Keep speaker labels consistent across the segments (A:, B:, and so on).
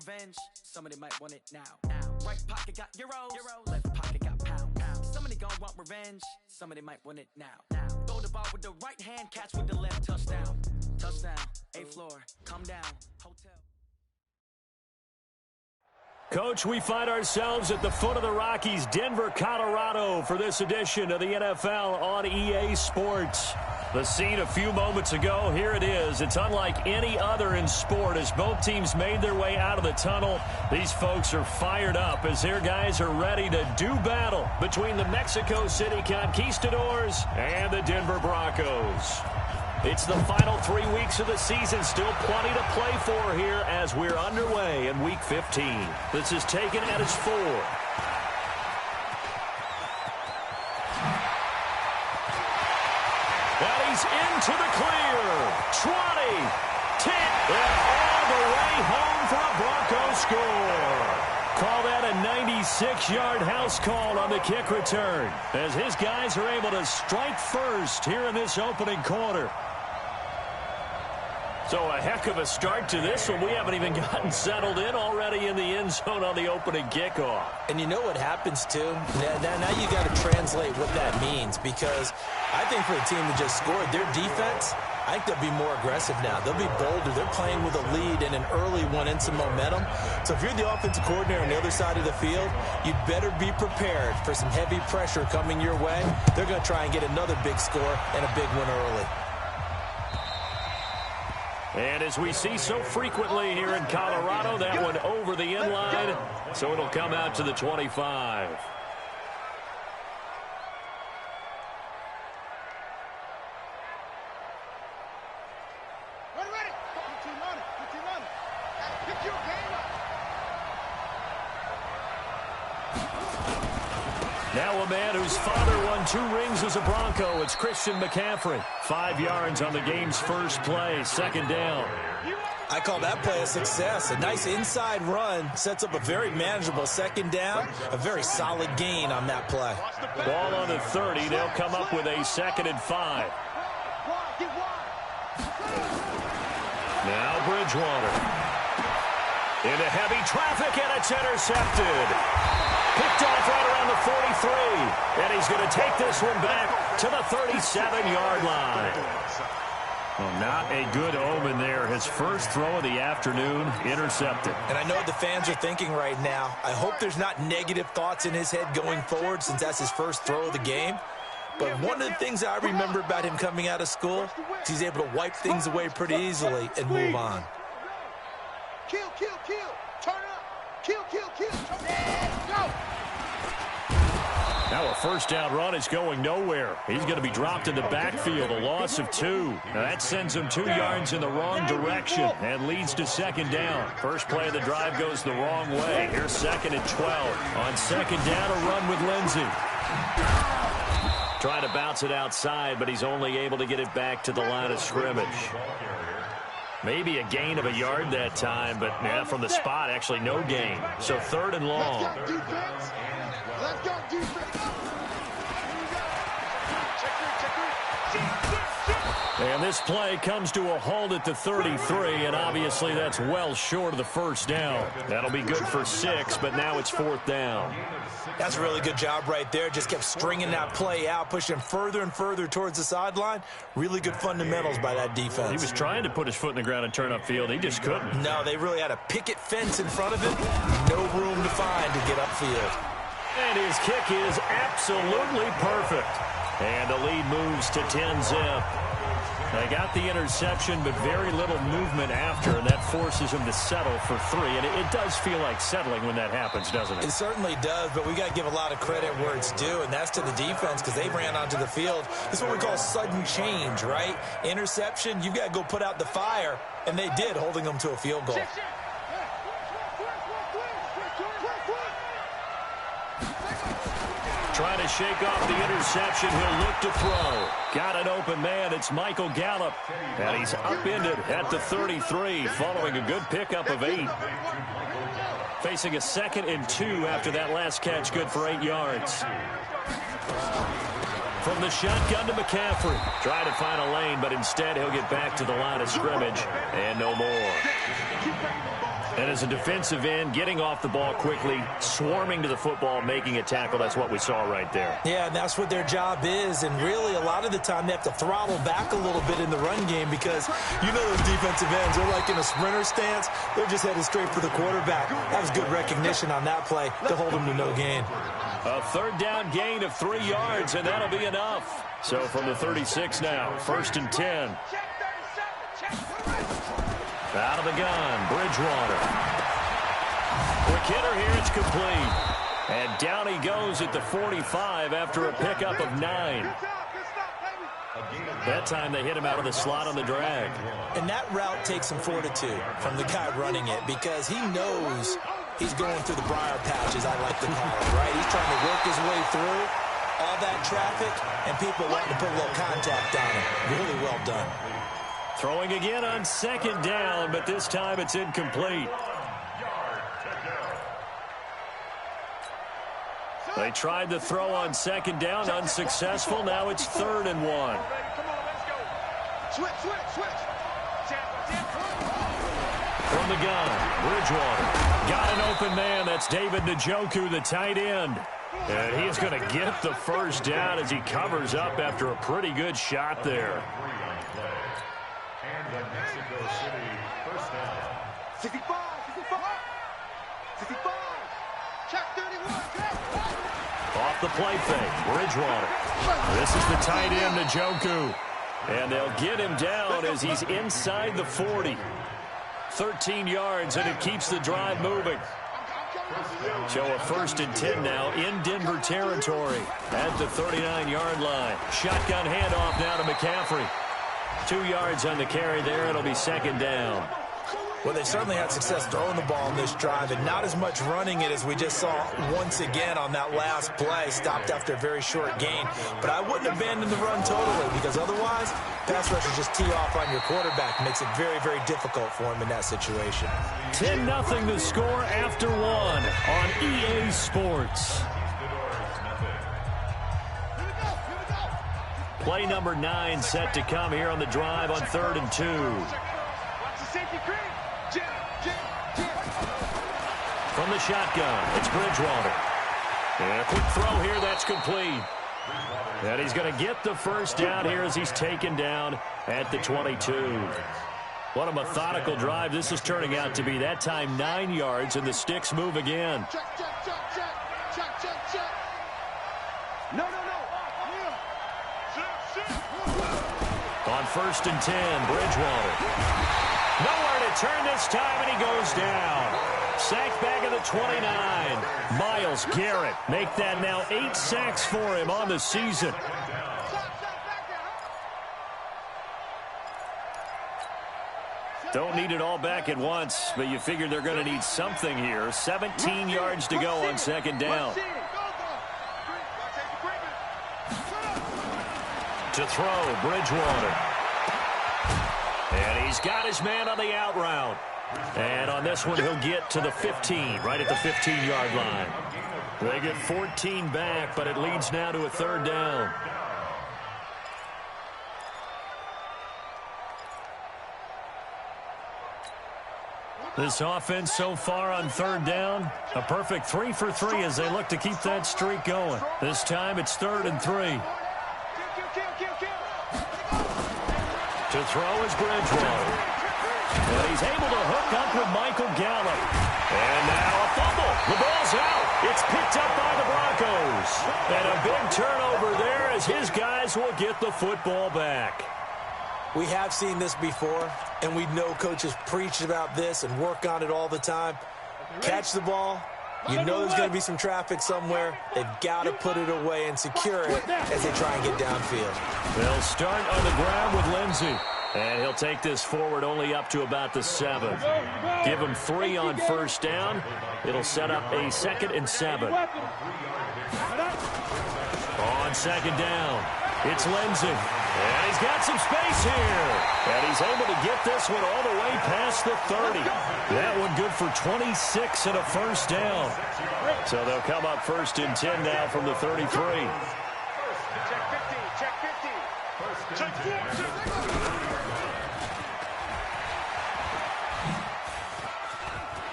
A: revenge, somebody might want it now. Right pocket got euros, left pocket got pounds. Somebody gon' want revenge, somebody might want it now. Throw the ball with the right hand, catch with the left, touchdown. Touchdown, 8th floor, come down, hotel.
B: Coach, we find ourselves at the foot of the Rockies, Denver, Colorado, for this edition of the NFL on EA Sports. The scene a few moments ago, here it is. It's unlike any other in sport as both teams made their way out of the tunnel. These folks are fired up as their guys are ready to do battle between the Mexico City Conquistadors and the Denver Broncos. It's the final 3 weeks of the season. Still plenty to play for here as we're underway in Week 15. This is taken at its 4. And he's into the clear. 20, 10, and all the way home for a Bronco score. Call that a 96-yard house call on the kick return as his guys are able to strike first here in this opening quarter. So a heck of a start to this one. We haven't even gotten settled in already in the end zone on the opening kickoff.
C: And you know what happens, too? Now you got to translate what that means, because I think for a team that just scored, their defense, I think they'll be more aggressive now. They'll be bolder. They're playing with a lead and an early one and some momentum. So if you're the offensive coordinator on the other side of the field, you'd better be prepared for some heavy pressure coming your way. They're going to try and get another big score and a big one early.
B: And as we see so frequently here in Colorado, that one over the end line, so it'll come out to the 25. Now a man whose father won 2 rings as a Bronco. It's Christian McCaffrey. 5 yards on the game's first play, 2nd down.
C: I call that play a success. A nice inside run sets up a very manageable 2nd down. A very solid gain on that play.
B: Ball on the 30. They'll come up with a 2nd and 5. Now Bridgewater. Into heavy traffic, and it's intercepted. Picked off right around the 43. And he's going to take this one back to the 37-yard line. Well, not a good omen there. His first throw of the afternoon, intercepted.
C: And I know what the fans are thinking right now. I hope there's not negative thoughts in his head going forward since that's his first throw of the game. But one of the things I remember about him coming out of school is he's able to wipe things away pretty easily and move on.
D: Kill, kill, kill. Turn up. Kill, kill, kill. Go.
B: Now a first down run is going nowhere. He's going to be dropped in the backfield, a loss of 2. Now that sends him 2 yards in the wrong direction and leads to 2nd down. First play of the drive goes the wrong way. Here's 2nd and 12. On 2nd down, a run with Lindsey. Trying to bounce it outside, but he's only able to get it back to the line of scrimmage. Maybe a gain of a yard that time, but yeah, from the spot, actually no gain. So 3rd and long.
D: Let's go, defense. Let's go, defense.
B: And this play comes to a halt at the 33, and obviously that's well short of the first down. That'll be good for 6, but now it's 4th down.
C: That's a really good job right there. Just kept stringing that play out, pushing further and further towards the sideline. Really good fundamentals by that defense.
B: He was trying to put his foot in the ground and turn upfield. He just couldn't.
C: No, they really had a picket fence in front of him. No room to find to get upfield.
B: And his kick is absolutely perfect. And the lead moves to 10-zip. They got the interception, but very little movement after, and that forces him to settle for 3. And it does feel like settling when that happens, doesn't it?
C: It certainly does, but we got to give a lot of credit where it's due, and that's to the defense because they ran onto the field. This is what we call sudden change, right? Interception, you got to go put out the fire, and they did, holding them to a field goal.
B: Trying to shake off the interception. He'll look to throw. Got an open man. It's Michael Gallup. And he's upended at the 33 following a good pickup of 8. Facing a 2nd and 2 after that last catch. Good for 8 yards. From the shotgun to McCaffrey. Trying to find a lane, but instead he'll get back to the line of scrimmage. And no more. And as a defensive end, getting off the ball quickly, swarming to the football, making a tackle, that's what we saw right there.
C: Yeah, and that's what their job is. And really, a lot of the time, they have to throttle back a little bit in the run game because you know those defensive ends, they're like in a sprinter stance. They're just headed straight for the quarterback. That was good recognition on that play to hold them to no gain.
B: A third down gain of 3 yards, and that'll be enough. So from the 36 now, 1st and 10. Out of the gun, Bridgewater. Quick hitter here, it's complete. And down he goes at the 45 after a pickup of 9. That time they hit him out of the slot on the drag.
C: And that route takes some fortitude from the guy running it because he knows he's going through the briar patches, I like to call it, right? He's trying to work his way through all that traffic and people wanting to put a little contact on him. Really well done.
B: Throwing again on 2nd down, but this time it's incomplete. They tried to throw on 2nd down, unsuccessful. Now it's 3rd and 1.
D: Come on, let's go. Switch.
B: From the gun, Bridgewater. Got an open man. That's David Njoku, the tight end. And he's going to get the first down as he covers up after a pretty good shot there.
E: And the Mexico City first down.
D: 65. Check 31.
B: Off the play fake, Bridgewater. This is the tight end, Njoku. And they'll get him down as he's inside the 40. 13 yards, and it keeps the drive moving. So a 1st and 10 now in Denver territory at the 39-yard line. Shotgun handoff now to McCaffrey. 2 yards on the carry there. It'll be 2nd down.
C: Well, they certainly had success throwing the ball in this drive and not as much running it as we just saw once again on that last play. Stopped after a very short gain. But I wouldn't abandon the run totally because otherwise, pass rushers just tee off on your quarterback. Makes it very, very difficult for him in that situation.
B: 10-0 the score after 1 on EA Sports. Play number 9 set to come here on the drive on 3rd and 2. From the shotgun, it's Bridgewater. And a quick throw here, that's complete. And he's going to get the first down here as he's taken down at the 22. What a methodical drive this is turning out to be. That time 9 yards, and the sticks move again.
D: Check. No.
B: On 1st and 10, Bridgewater. Nowhere to turn this time, and he goes down. Sacked back at the 29. Myles Garrett make that now 8 sacks for him on the season. Don't need it all back at once, but you figure they're going to need something here. 17 yards to go on 2nd down. To throw, Bridgewater. And he's got his man on the out route. And on this one, he'll get to the 15, right at the 15-yard line. They get 14 back, but it leads now to a 3rd down. This offense so far on 3rd down, a perfect 3 for 3 as they look to keep that streak going. This time it's 3rd and 3. To throw is Bridgewater. And he's able to hook up with Michael Gallup. And now a fumble. The ball's out. It's picked up by the Broncos. And a big turnover there as his guys will get the football back.
C: We have seen this before, and we know coaches preach about this and work on it all the time. Catch the ball. You know there's going to be some traffic somewhere. They've got to put it away and secure it as they try and get downfield.
B: They'll start on the ground with Lindsey. And he'll take this forward only up to about the 7. Give him 3 on 1st down. It'll set up a 2nd and 7. On 2nd down, it's Lindsey. And he's got some space here. And he's able to get this one all the way past the 30. That one good for 26 and a 1st down. So they'll come up 1st and 10 now from the 33.
D: Check 50. Check 50.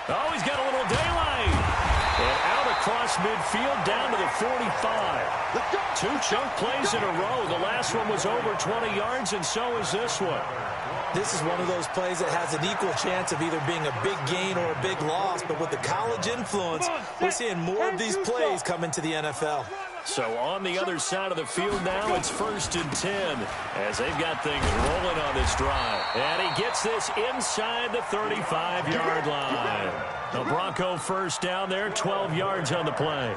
B: Oh, he's got a little daylight. And out across midfield down to the 45. 2 chunk plays in a row. The last one was over 20 yards, and so is this one.
C: This is one of those plays that has an equal chance of either being a big gain or a big loss. But with the college influence, we're seeing more of these plays come into the NFL.
B: So on the other side of the field now, it's 1st and 10 as they've got things rolling on this drive. And he gets this inside the 35-yard line. The Bronco first down there, 12 yards on the play.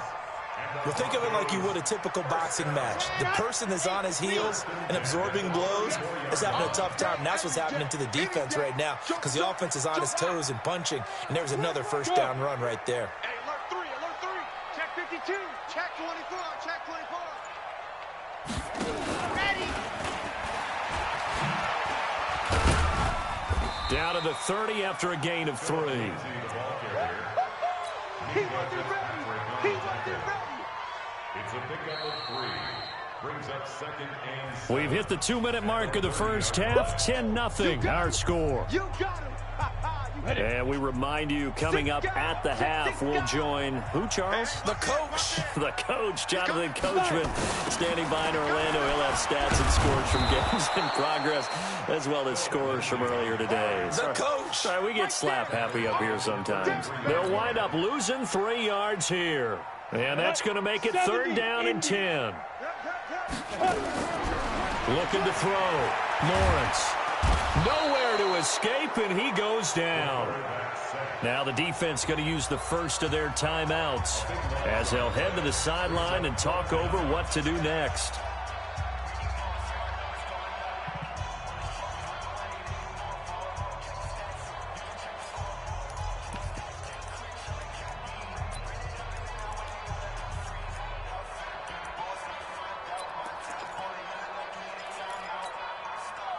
C: Well, think of it like you would a typical boxing match. The person that's on his heels and absorbing blows is having a tough time. And that's what's happening to the defense right now because the offense is on his toes and punching. And there's another first down run right there.
D: Hey, alert 3, alert 3. Check 52. Check 24. Check 24. Ready.
B: Down to the 30 after a gain of 3.
D: He wasn't ready. He wasn't ready.
E: It's a pickup of 3. Brings up 2nd and 7.
B: We've hit the 2-minute mark of the first half. 10-0 our score.
D: You got him.
B: And we remind you, coming up at the half, we'll join who, Charles?
C: The coach.
B: The coach, Jonathan Coachman, standing by in Orlando. He'll have stats and scores from games in progress, as well as scores from earlier today.
C: The coach.
B: Sorry, we get slap happy up here sometimes. They'll wind up losing 3 yards here. And that's going to make it 3rd down and 10. Looking to throw. Lawrence. Nowhere to escape, and he goes down. Now the defense going to use the first of their timeouts as they'll head to the sideline and talk over what to do next.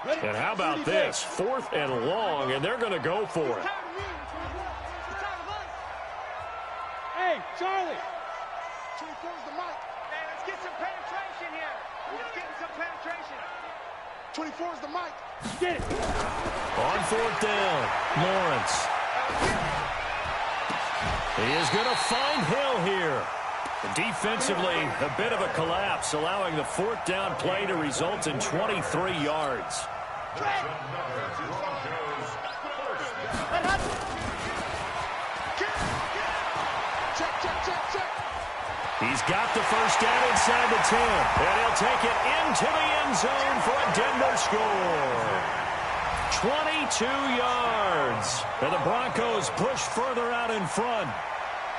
B: And how about this? 4th and long, and they're going to go for it.
D: Hey, Charlie. 24's the mic. Hey, let's get some penetration here. Let's get some penetration. 24's the mic. Get it.
B: On 4th down, Lawrence. He is going to find Hill here. Defensively, a bit of a collapse, allowing the 4th down play to result in 23 yards. He's got the first down inside the 10, and he'll take it into the end zone for a Denver score. 22 yards, and the Broncos push further out in front.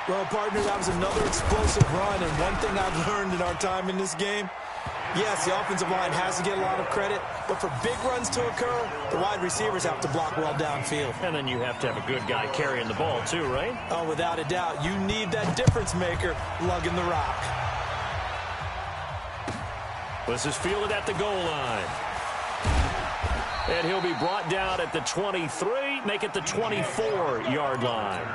C: Well, partner, that was another explosive run, and one thing I've learned in our time in this game, yes, the offensive line has to get a lot of credit, but for big runs to occur, the wide receivers have to block well downfield.
B: And then you have to have a good guy carrying the ball too, right?
C: Oh, without a doubt. You need that difference maker lugging the rock.
B: This is fielded at the goal line. And he'll be brought down at the 23, make it the 24-yard line.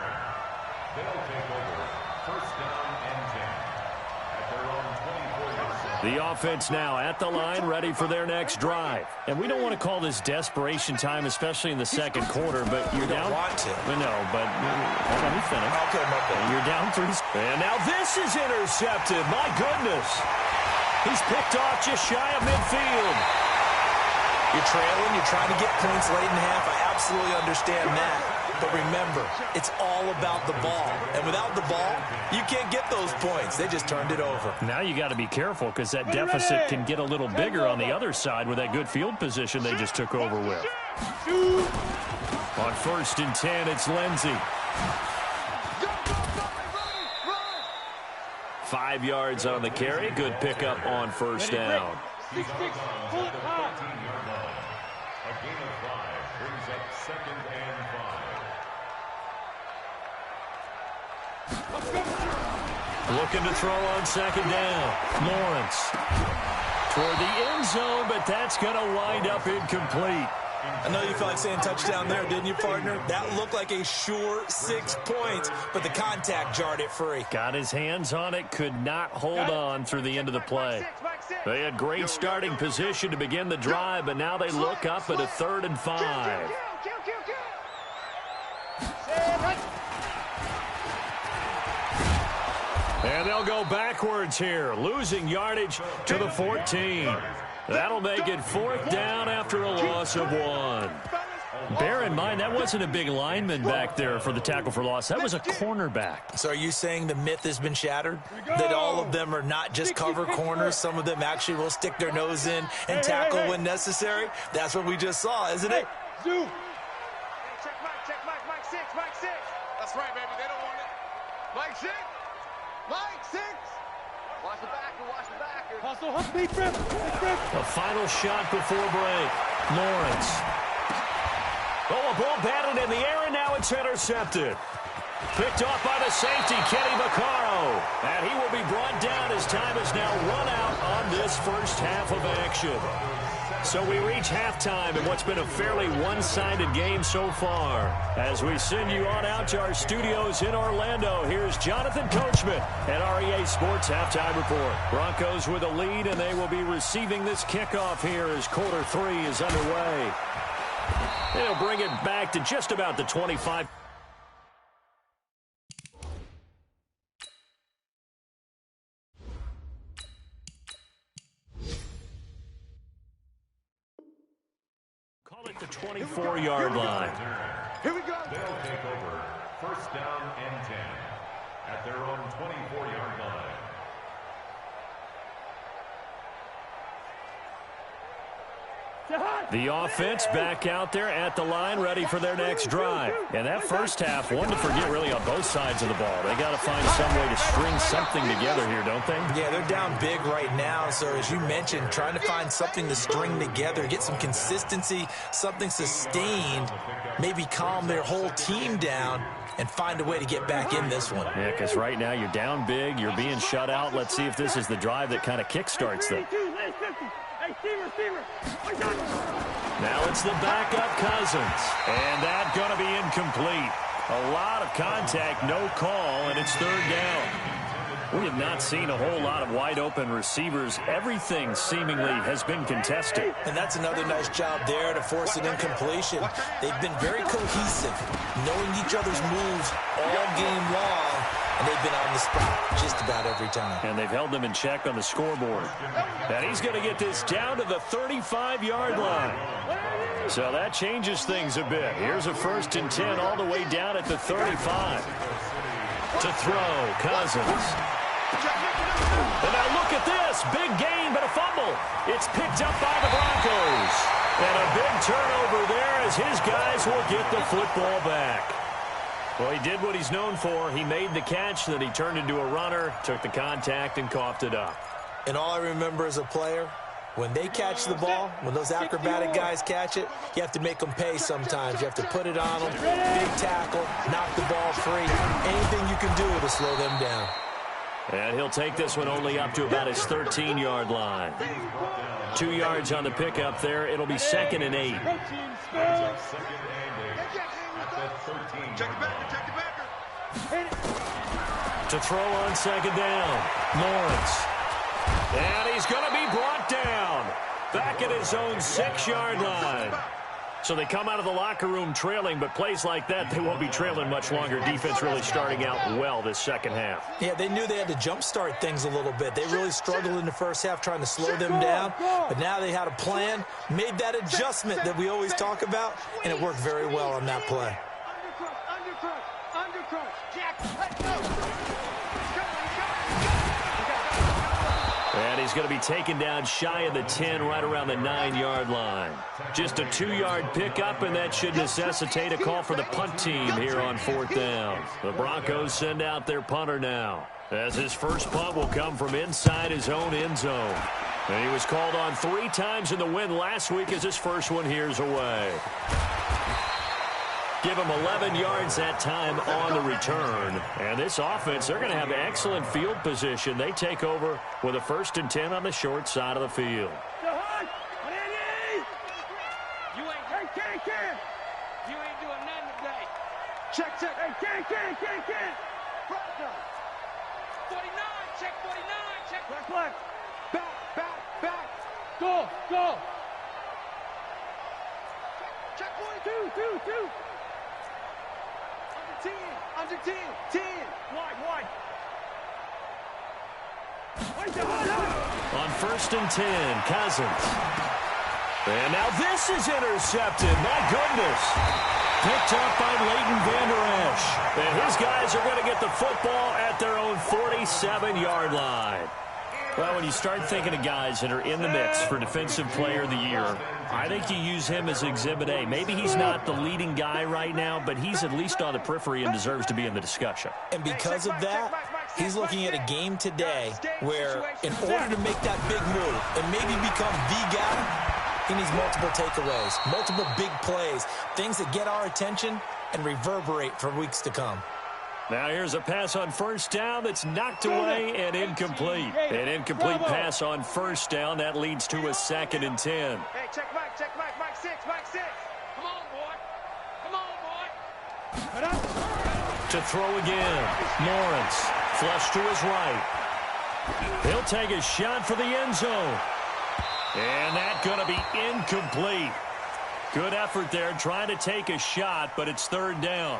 E: They'll take over 1st down and 10 at their own 24-yard line.
B: The offense now at the line, ready for their next drive. And we don't want to call this desperation time, especially in the second quarter, but you're down.
C: You don't want to.
B: No, but let me finish.
C: Okay, my bad.
B: You're down 3. And now this is intercepted. My goodness. He's picked off just shy of midfield.
C: You're trailing. You're trying to get points late in the half. I absolutely understand that. But remember, it's all about the ball. And without the ball, you can't get those points. They just turned it over.
B: Now you got to be careful because that deficit can get a little bigger on the other side with that good field position they just took over with. On 1st and 10, it's Lindsey. 5 yards on the carry. Good pickup on 1st down.
E: He's on the 14-yard line. A gain of 5 brings up 2nd and 5.
B: Looking to throw on 2nd down. Lawrence toward the end zone, but that's going to wind up incomplete.
C: I know you felt like saying touchdown there, didn't you, partner? That looked like a sure 6 points, but the contact jarred it free.
B: Got his hands on it, could not hold on through the end of the play. They had great starting position to begin the drive, but now they look up at a 3rd and 5. And they'll go backwards here, losing yardage to the 14. That'll make it 4th down after a loss of 1. Bear in mind, that wasn't a big lineman back there for the tackle for loss. That was a cornerback.
C: So are you saying the myth has been shattered? That all of them are not just cover corners? Some of them actually will stick their nose in and tackle when necessary? That's what we just saw, isn't it?
D: Zoom. Check Mike 6, Mike 6. That's right, baby. They don't want it. Mike 6. Mike 6. Watch the backer, watch the backer. Hustle, big grip.
B: The final shot before break. Lawrence. Oh, a ball batted in the air, and now it's intercepted. Picked off by the safety, Kenny Vaccaro. And he will be brought down as time is now run out on this first half of action. So we reach halftime in what's been a fairly one-sided game so far. As we send you on out to our studios in Orlando, here's Jonathan Coachman at REA Sports Halftime Report. Broncos with a lead, and they will be receiving this kickoff here as quarter 3 is underway. They'll bring it back to just about the 25. Call it the 24-yard line.
D: Here we go.
E: They'll take over 1st down and 10 at their own 24-yard line.
B: The offense back out there at the line, ready for their next drive. And that first half, one to forget really on both sides of the ball. They got to find some way to string something together here, don't they?
C: Yeah, they're down big right now. So as you mentioned, trying to find something to string together, get some consistency, something sustained, maybe calm their whole team down and find a way to get back in this one.
B: Yeah, because right now you're down big, you're being shut out. Let's see if this is the drive that kind of kickstarts them. Now it's the backup Cousins. And that's going to be incomplete. A lot of contact, no call, and it's 3rd down. We have not seen a whole lot of wide-open receivers. Everything seemingly has been contested.
C: And that's another nice job there to force an incompletion. They've been very cohesive, knowing each other's moves all game long, and they've been on the spot just about every time.
B: And they've held them in check on the scoreboard. And he's going to get this down to the 35-yard line. So that changes things a bit. Here's a 1st and 10 all the way down at the 35. To throw, Cousins. And now look at this. Big gain, but a fumble. It's picked up by the Broncos. And a big turnover there as his guys will get the football back. Well, he did what he's known for. He made the catch, then he turned into a runner, took the contact, and coughed it up.
C: And all I remember as a player, when they catch the ball, when those acrobatic guys catch it, you have to make them pay sometimes. You have to put it on them, big tackle, knock the ball free. Anything you can do to slow them down.
B: And he'll take this one only up to about his 13-yard line. 2 yards on the pickup there. It'll be 2nd and 8. To throw on 2nd down, Lawrence. And he's going to be brought down back at his own 6-yard line. So they come out of the locker room trailing, but plays like that, they won't be trailing much longer. Defense really starting out well this second half.
C: Yeah, they knew they had to jumpstart things a little bit. They really struggled in the first half trying to slow them down, but now they had a plan, made that adjustment that we always talk about, and it worked very well on that play.
B: And he's going to be taken down shy of the 10, right around the 9-yard line. Just a 2-yard pickup, and that should necessitate a call for the punt team here on 4th down. The Broncos send out their punter now, as his first punt will come from inside his own end zone. And he was called on 3 times in the win last week as his first one here's away. Give him 11 yards that time on the return. And this offense, they're going to have excellent field position. They take over with a 1st and 10 on the short side of the field.
D: You ain't doing nothing today. Check. Hey, Ken. 49, check 49, check. Black. Back. Go. Check 42. Under 10. 10. Wide.
B: On 1st and 10, Cousins. And now this is intercepted. My goodness. Picked up by Leighton Vander Esch. And his guys are going to get the football at their own 47-yard line. Well, when you start thinking of guys that are in the mix for Defensive Player of the Year, I think you use him as Exhibit A. Maybe he's not the leading guy right now, but he's at least on the periphery and deserves to be in the discussion.
C: And because of that, he's looking at a game today where in order to make that big move and maybe become the guy, he needs multiple takeaways, multiple big plays, things that get our attention and reverberate for weeks to come.
B: Now here's a pass on 1st down that's knocked away and incomplete. An incomplete pass on 1st down. That leads to a 2nd and 10.
D: Hey, check Mike 6. Come on, boy.
B: To throw again. Lawrence, flush to his right. He'll take a shot for the end zone. And that's going to be incomplete. Good effort there trying to take a shot, but it's 3rd down.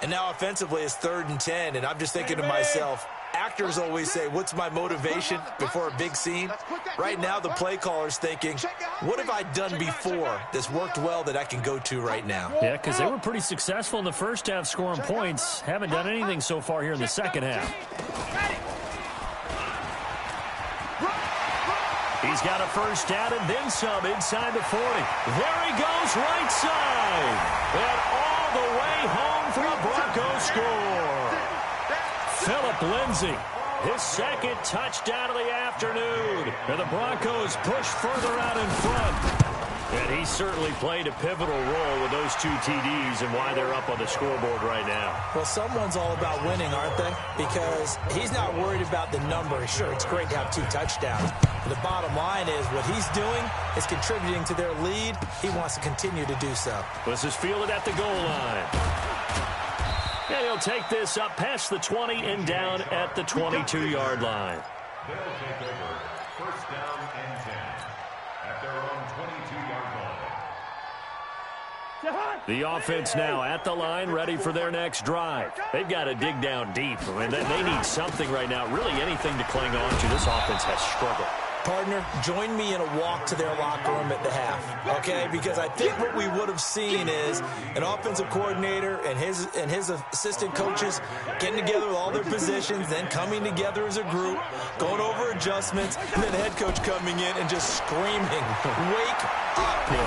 C: And now offensively it's 3rd and 10, and I'm just thinking to myself, actors always say, what's my motivation before a big scene? Right now the play caller's thinking, what have I done before that's worked well that I can go to right now?
B: Yeah, because they were pretty successful in the first half scoring points. Haven't done anything so far here in the second half. He's got a 1st down and then some inside the 40. There he goes, right side. And all the way home for a Broncos score. Phillip Lindsay, his 2nd touchdown of the afternoon. And the Broncos push further out in front. And he certainly played a pivotal role with those 2 TDs and why they're up on the scoreboard right now.
C: Well, someone's all about winning, aren't they? Because he's not worried about the number. Sure, it's great to have 2 touchdowns. But the bottom line is what he's doing is contributing to their lead. He wants to continue to do so.
B: This is fielded at the goal line. And he'll take this up past the 20 and down at the 22-yard line.
E: They'll take over 1st down and 10 at their own 22-yard line.
B: The offense now at the line, ready for their next drive. They've got to dig down deep. I mean, they need something right now, really anything to cling on to. This offense has struggled.
C: Partner, join me in a walk to their locker room at the half, okay? Because I think what we would have seen is an offensive coordinator and his assistant coaches getting together with all their positions, then coming together as a group, going over adjustments, and then the head coach coming in and just screaming, wake up.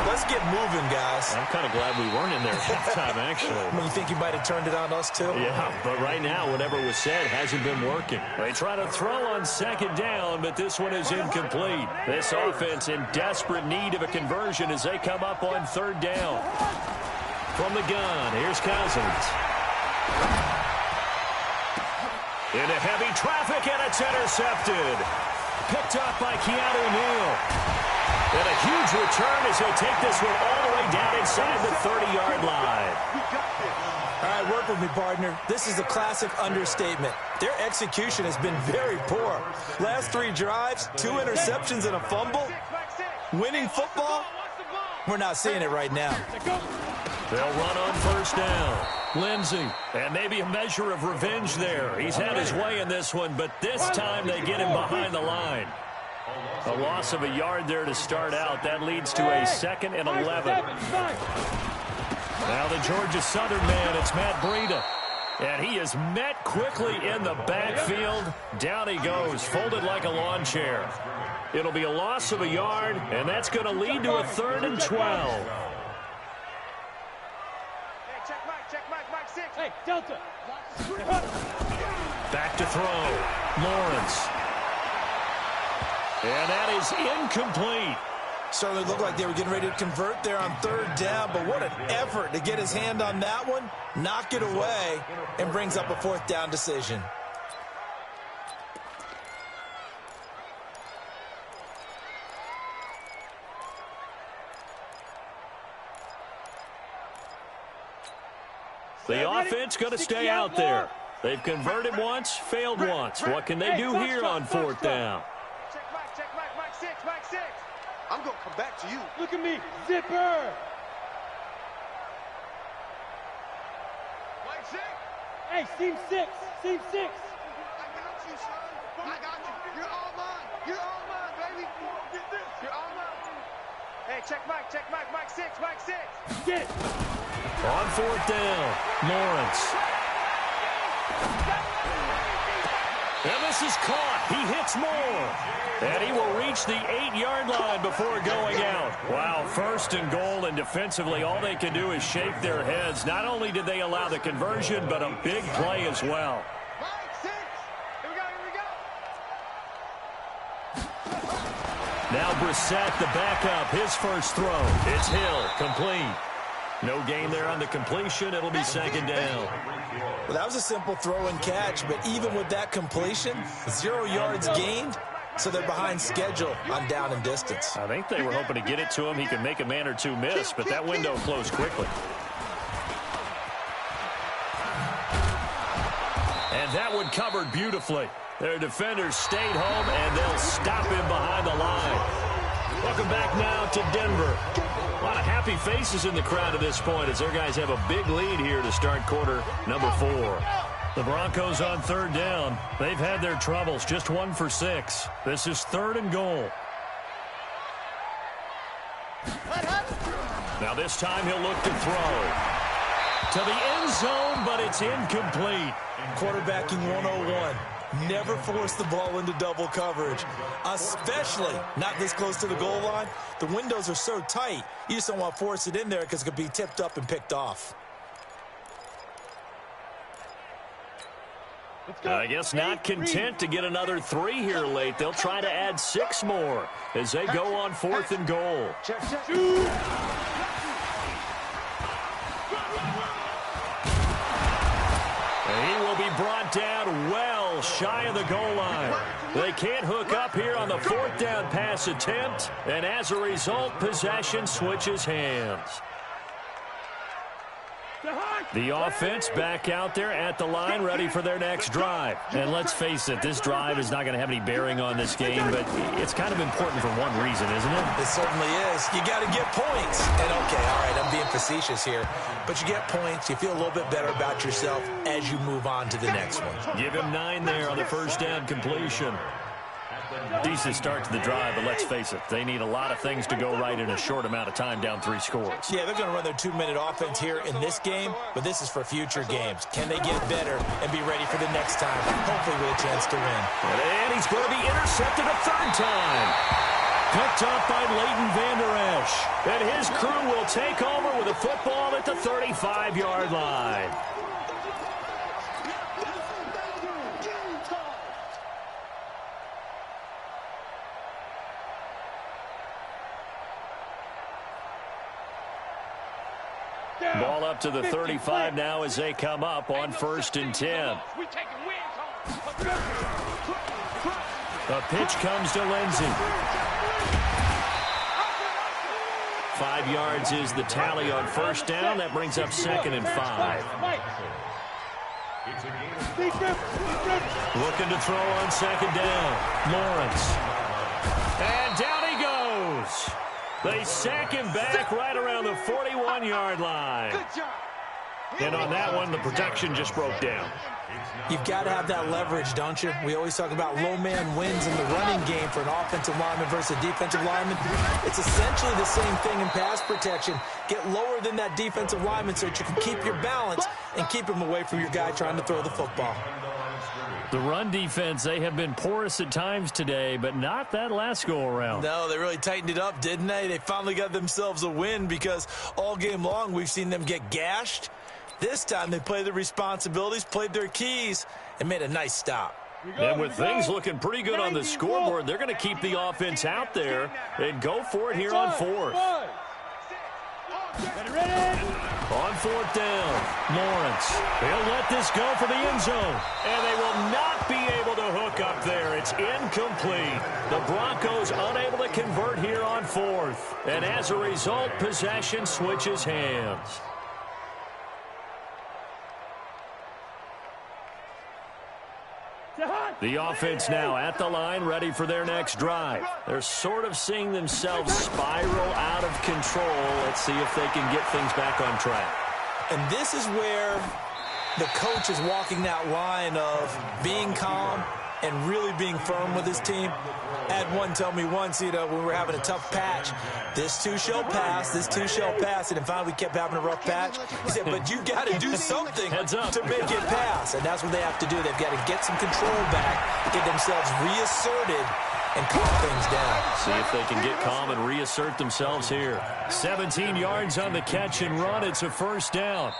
C: Let's get moving, guys.
B: I'm kind of glad we weren't in there at halftime, actually.
C: You think you might have turned it on us, too?
B: Yeah, but right now, whatever was said hasn't been working. They try to throw on 2nd down, but this one is incomplete. This offense in desperate need of a conversion as they come up on 3rd down. From the gun, here's Cousins. Into heavy traffic, and it's intercepted. Picked up by Keanu Neal. And a huge return as he'll take this one all the way down inside the 30-yard line.
C: All right, work with me, partner. This is a classic understatement. Their execution has been very poor. Last 3 drives, 2 interceptions and a fumble. Winning football? We're not seeing it right now.
B: They'll run on 1st down. Lindsay, and maybe a measure of revenge there. He's had his way in this one, but this time they get him behind the line. A loss of a yard there to start out. That leads to a 2nd and 11. Now the Georgia Southern man, it's Matt Breida. And he is met quickly in the backfield. Down he goes, folded like a lawn chair. It'll be a loss of a yard, and that's going to lead to a 3rd and 12.
D: Check Mike 6. Hey, Delta.
B: Back to throw. Lawrence. And that is incomplete.
C: Certainly looked like they were getting ready to convert there on 3rd down, but what an effort to get his hand on that one, knock it away, and brings up a 4th down decision.
B: The offense going to stay out there. They've converted once, failed once. What can they do here on 4th down?
D: Mike 6. I'm going to come back to you. Look at me. Zipper. Mike 6. Hey, seam 6. I got you, son. I got you. You're all mine. You're on mine, baby. Get this. You're on mine. Hey, check Mike, Mike 6, Mike 6. Get.
B: On fourth down, Lawrence. And this is caught. He hits more. And he will reach the 8-yard line before going out. Wow, first and goal, and defensively all they can do is shake their heads. Not only did they allow the conversion, but a big play as well.
D: Mike 6. Here we go.
B: Now Brissett, the backup, his first throw. It's Hill, complete. No gain there on the completion. It'll be second down.
C: Well, that was a simple throw and catch, but even with that completion, 0 yards gained, so they're behind schedule on down and distance.
B: I think they were hoping to get it to him. He could make a man or two miss, but that window closed quickly. And that one covered beautifully. Their defenders stayed home, and they'll stop him behind the line. Welcome back now to Denver. A lot of happy faces in the crowd at this point as their guys have a big lead here to start quarter number 4. The Broncos on third down. They've had their troubles, just 1 for 6. This is third and goal. Now this time he'll look to throw. To the end zone, but it's incomplete.
C: Quarterbacking 101. Never force the ball into double coverage, especially not this close to the goal line. The windows are so tight, you just don't want to force it in there because it could be tipped up and picked off.
B: I guess not content to get another 3 here late. They'll try to add 6 more as they go on fourth and goal.
D: Check.
B: He will be brought down well shy of the goal line. They can't hook up here on the fourth down pass attempt, and as a result, possession switches hands. The offense back out there at the line, ready for their next drive. And let's face it, this drive is not going to have any bearing on this game, but it's kind of important for one reason, isn't it?
C: It certainly is. You got to get points. And okay, all right, I'm being facetious here, but you get points, you feel a little bit better about yourself as you move on to the next one.
B: Give him 9 there on the first down completion. Decent start to the drive, but let's face it, they need a lot of things to go right in a short amount of time, down 3 scores.
C: Yeah, they're going to run their 2-minute offense here in this game, but this is for future games. Can they get better and be ready for the next time, hopefully with a chance to win?
B: And he's going to be intercepted a 3rd time. Picked up by Leighton Vander Esch. And his crew will take over with a football at the 35-yard line. Ball up to the 35 now as they come up on 1st and 10. A pitch comes to Lindsey. 5 yards is the tally on 1st down. That brings up 2nd and 5. Looking to throw on 2nd down. Lawrence. And down he goes. They sack him back right around the 41-yard line. And on that one, the protection just broke down.
C: You've got to have that leverage, don't you? We always talk about low man wins in the running game for an offensive lineman versus a defensive lineman. It's essentially the same thing in pass protection. Get lower than that defensive lineman so that you can keep your balance and keep him away from your guy trying to throw the football.
B: The run defense, they have been porous at times today, but not that last go-around.
C: No, they really tightened it up, didn't they? They finally got themselves a win because all game long we've seen them get gashed. This time they played their responsibilities, played their keys, and made a nice stop.
B: And with things looking pretty good on the scoreboard, they're going to keep the offense out there and go for it here on 4th. On 4th down, Lawrence. He'll let this go for the end zone. And they will not be able to hook up there. It's incomplete. The Broncos unable to convert here on 4th. And as a result, possession switches hands. The offense now at the line, ready for their next drive. They're sort of seeing themselves spiral out of control. Let's see if they can get things back on track.
C: And this is where the coach is walking that line of being calm, and really being firm with his team. I had one tell me once, when we were having a tough patch, this too shall pass, this too shall pass, and then finally we kept having a rough patch. He said, but you got to do something to make it pass, and that's what they have to do. They've got to get some control back, get themselves reasserted, and calm things down.
B: See if they can get calm and reassert themselves here. 17 yards on the catch and run. It's a first down.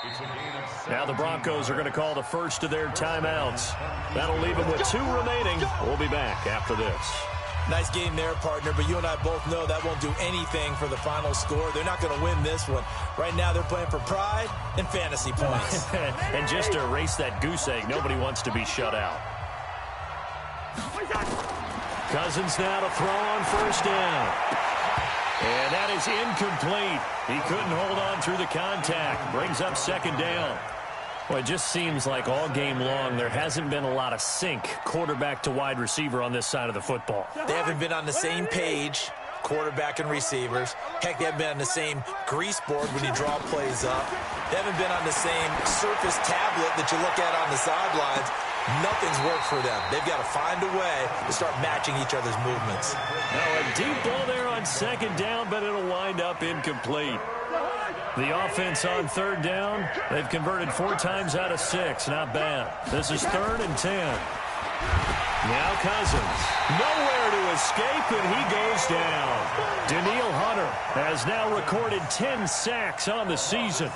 B: Now the Broncos are going to call the first of their timeouts. That'll leave them with 2 remaining. We'll be back after this.
C: Nice game there, partner, but you and I both know that won't do anything for the final score. They're not going to win this one. Right now they're playing for pride and fantasy points.
B: And just to erase that goose egg, nobody wants to be shut out. Cousins now to throw on first down. And that is incomplete. He couldn't hold on through the contact. Brings up second down. Well, it just seems like all game long there hasn't been a lot of sync quarterback to wide receiver on this side of the football.
C: They haven't been on the same page, quarterback and receivers. Heck, they haven't been on the same grease board when you draw plays up. They haven't been on the same Surface tablet that you look at on the sidelines. Nothing's worked for them. They've got to find a way to start matching each other's movements.
B: Now a deep ball there on second down, but it'll wind up incomplete. The offense on third down, they've converted 4 times out of 6. Not bad. This is 3rd and 10. Now Cousins. Nowhere to escape, and he goes down. Daniil Hunter has now recorded 10 sacks on the season.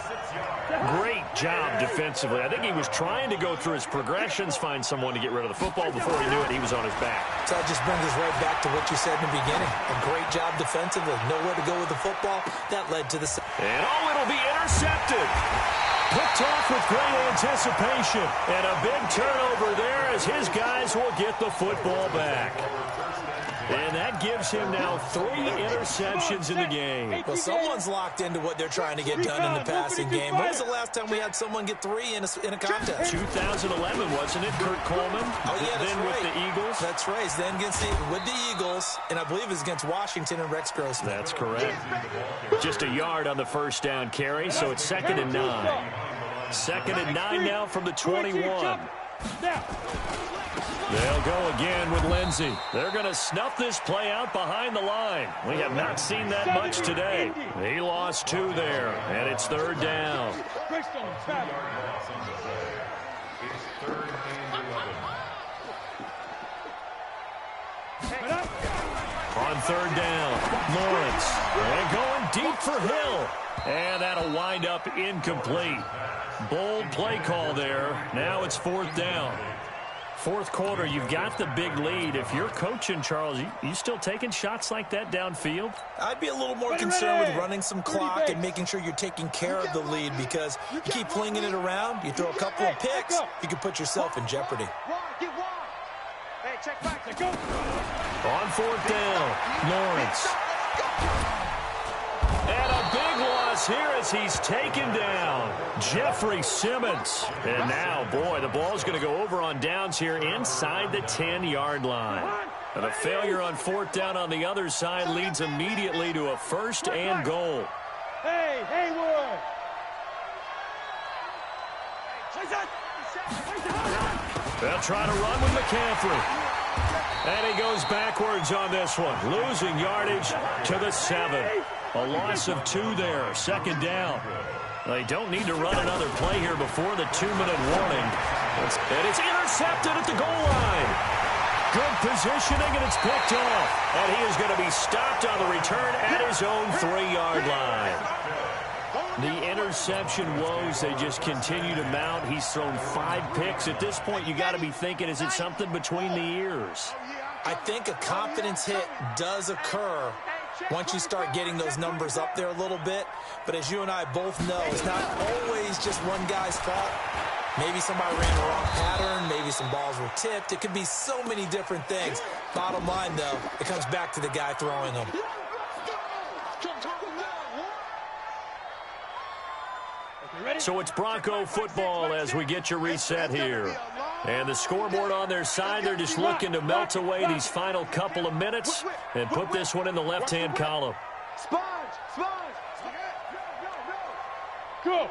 B: Great job defensively. I think he was trying to go through his progressions, find someone to get rid of the football. Before he knew it, he was on his back.
C: So that just brings us right back to what you said in the beginning. A great job defensively. Nowhere to go with the football. That led to the...
B: And it'll be intercepted. Picked off with great anticipation. And a big turnover there as his guys will get the football back. And that gives him now 3 interceptions in the game.
C: Well, someone's locked into what they're trying to get done in the passing game. When was the last time we had someone get 3 in a contest?
B: 2011, wasn't it? Kurt Coleman.
C: Oh, yeah, that's
B: then
C: right.
B: With the Eagles.
C: That's right. Then with the Eagles, and I believe it was against Washington and Rex Grossman.
B: That's correct. Just a yard on the first down carry, so it's 2nd and 9. 2nd and 9 now from the 21. They'll go again with Lindsey. They're going to snuff this play out behind the line. We have not seen that much today. He lost 2 there, and it's 3rd down. On 3rd down, Lawrence. And going deep for Hill. And that'll wind up incomplete. Bold play call there. Now it's 4th down. 4th quarter, you've got the big lead. If you're coaching, Charles, you still taking shots like that downfield?
C: I'd be a little more concerned with running some clock and making sure you're taking care of the lead, because you keep flinging it around, you throw a couple of picks, you can put yourself in jeopardy.
B: On 4th down, Lawrence. And a big loss here as he's taken down. Jeffrey Simmons. And now, boy, the ball's going to go over on downs here inside the 10-yard line. And a failure on 4th down on the other side leads immediately to a 1st and goal.
D: Hey, Haywood!
B: They'll try to run with McCaffrey. And he goes backwards on this one, losing yardage to the 7. A loss of 2 there, 2nd down. They don't need to run another play here before the 2-minute warning. And it's intercepted at the goal line. Good positioning, and it's picked off. And he is going to be stopped on the return at his own 3-yard line. The interception woes, they just continue to mount. He's thrown 5 picks. At this point, you got to be thinking, is it something between the ears?
C: I think a confidence hit does occur once you start getting those numbers up there a little bit. But as you and I both know, it's not always just one guy's fault. Maybe somebody ran the wrong pattern. Maybe some balls were tipped. It could be so many different things. Bottom line, though, it comes back to the guy throwing them.
B: So it's Bronco football as we get you reset here. And the scoreboard on their side, they're just looking to melt away these final couple of minutes and put this one in the left-hand column.
D: Sponge! Go!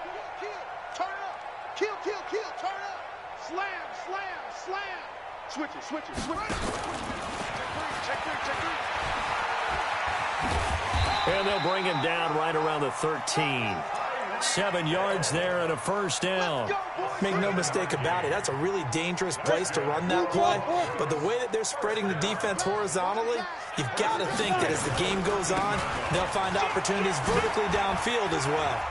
D: Turn up! Kill! Turn up! Slam! Switch it. Check three.
B: And they'll bring him down right around the 13. 7 yards there and a first down.
C: Make no mistake about it, that's a really dangerous place to run that play. But the way that they're spreading the defense horizontally, you've got to think that as the game goes on, they'll find opportunities vertically downfield as well.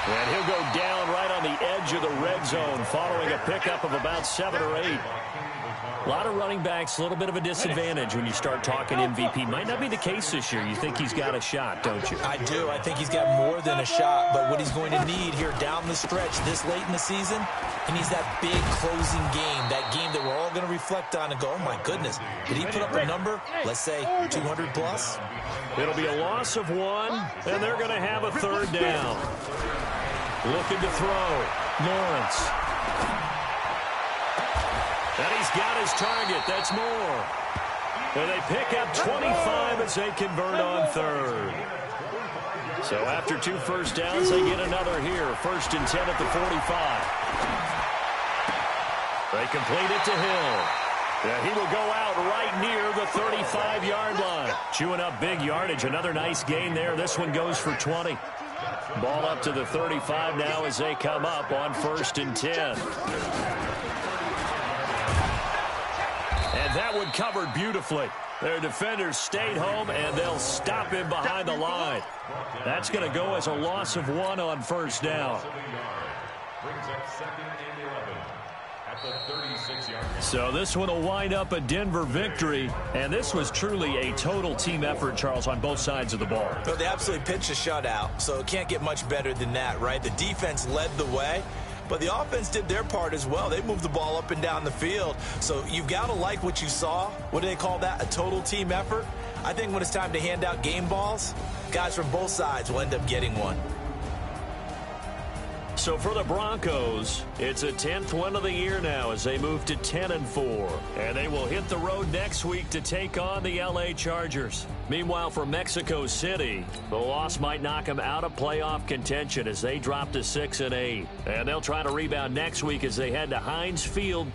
B: And he'll go down right on the edge of the red zone following a pickup of about 7 or 8. A lot of running backs, a little bit of a disadvantage when you start talking MVP. Might not be the case this year. You think he's got a shot, don't you?
C: I do. I think he's got more than a shot. But what he's going to need here down the stretch this late in the season, he needs that big closing game, that game that we're all going to reflect on and go, oh, my goodness, did he put up a number, let's say, 200 plus?
B: It'll be a loss of 1, and they're going to have a third down. Looking to throw. Lawrence. And he's got his target. That's more. And they pick up 25 as they convert on third. So after 2 first downs, they get another here. 1st and 10 at the 45. They complete it to Hill. Yeah, he will go out right near the 35-yard line. Chewing up big yardage. Another nice gain there. This one goes for 20. Ball up to the 35 now as they come up on 1st and 10. And that one covered beautifully. Their defenders stayed home, and they'll stop him behind the line. That's going to go as a loss of 1 on 1st down.
E: Brings up 2nd and 11 at the 36-yard line.
B: So this one will wind up a Denver victory, and this was truly a total team effort, Charles, on both sides of the ball.
C: Well, they absolutely pitched a shutout, so it can't get much better than that, right? The defense led the way, but the offense did their part as well. They moved the ball up and down the field, so you've got to like what you saw. What do they call that? A total team effort? I think when it's time to hand out game balls, guys from both sides will end up getting one.
B: So for the Broncos, it's a 10th win of the year now as they move to 10-4. And they will hit the road next week to take on the LA Chargers. Meanwhile, for Mexico City, the loss might knock them out of playoff contention as they drop to 6-8. And they'll try to rebound next week as they head to Heinz Field.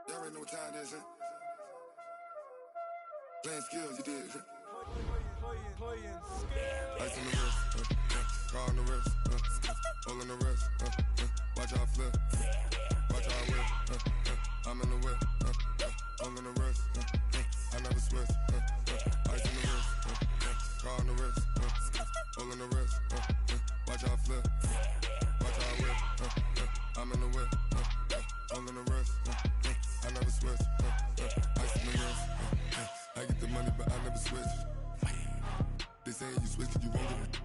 F: Y'all already know what time it is, huh? Playing skills, you did. Ice on the wrist, car on the wrist, hole in the wrist, watch how I flip, watch how I whip, I'm in the whip, hole in the wrist, I never switch, ice on the wrist, car on the wrist, hole in the wrist, watch how I flip, watch how I whip, I'm in the whip, hole in the wrist, I never switch, ice on the wrist. I get the money, but I never switch. They saying you switch, you won't get it.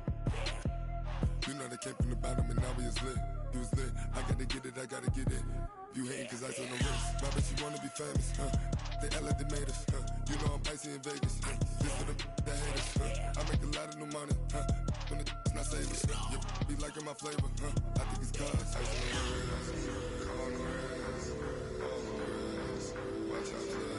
F: You know they came from the bottom and now we is lit. You was lit, I gotta get it, I gotta get it. You hating cause ice on the wrist. My bitch, you wanna be famous, They act like they made us, You know I'm icy in Vegas, This for the that hate us, I make a lot of new money, When the not savers, You be liking my flavor, I think it's cause ice on the wrist, on the wrist, on the wrist. Watch out for that.